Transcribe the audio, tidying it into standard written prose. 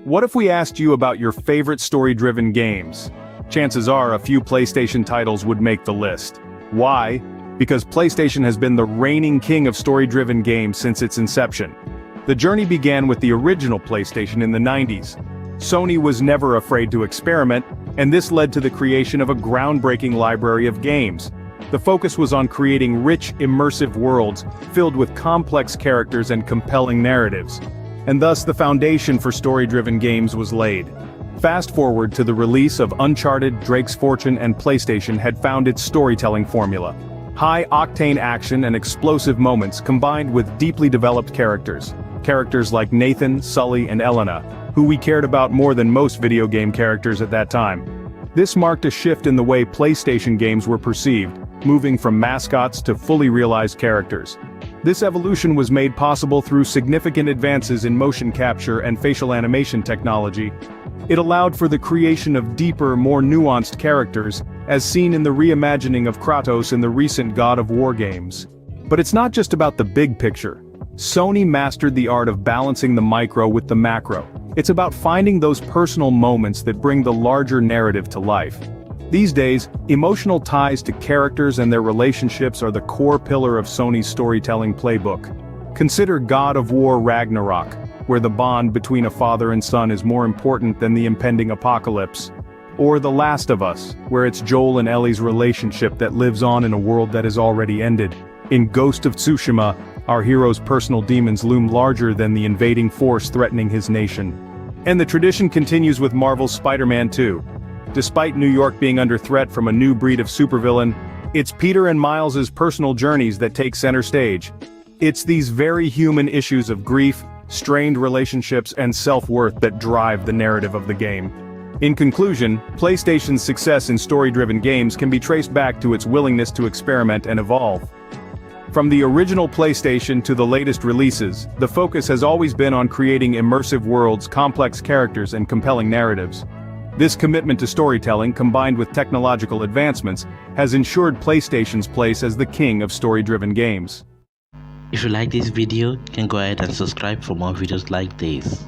What if we asked you about your favorite story-driven games? Chances are a few PlayStation titles would make the list. Why? Because PlayStation has been the reigning king of story-driven games since its inception. The journey began with the original PlayStation in the 90s. Sony was never afraid to experiment, and this led to the creation of a groundbreaking library of games. The focus was on creating rich, immersive worlds filled with complex characters and compelling narratives. And thus the foundation for story-driven games was laid. Fast forward to the release of Uncharted, Drake's Fortune, and PlayStation had found its storytelling formula. High-octane action and explosive moments combined with deeply developed characters. Characters like Nathan, Sully, and Elena, who we cared about more than most video game characters at that time. This marked a shift in the way PlayStation games were perceived, moving from mascots to fully realized characters. This evolution was made possible through significant advances in motion capture and facial animation technology. It allowed for the creation of deeper, more nuanced characters, as seen in the reimagining of Kratos in the recent God of War games. But it's not just about the big picture. Sony mastered the art of balancing the micro with the macro. It's about finding those personal moments that bring the larger narrative to life. These days, emotional ties to characters and their relationships are the core pillar of Sony's storytelling playbook. Consider God of War Ragnarok, where the bond between a father and son is more important than the impending apocalypse. Or The Last of Us, where it's Joel and Ellie's relationship that lives on in a world that has already ended. In Ghost of Tsushima, our hero's personal demons loom larger than the invading force threatening his nation. And the tradition continues with Marvel's Spider-Man 2. Despite New York being under threat from a new breed of supervillain, it's Peter and Miles's personal journeys that take center stage. It's these very human issues of grief, strained relationships, and self-worth that drive the narrative of the game. In conclusion, PlayStation's success in story-driven games can be traced back to its willingness to experiment and evolve. From the original PlayStation to the latest releases, the focus has always been on creating immersive worlds, complex characters, and compelling narratives. This commitment to storytelling, combined with technological advancements, has ensured PlayStation's place as the king of story-driven games. If you like this video, you can go ahead and subscribe for more videos like this.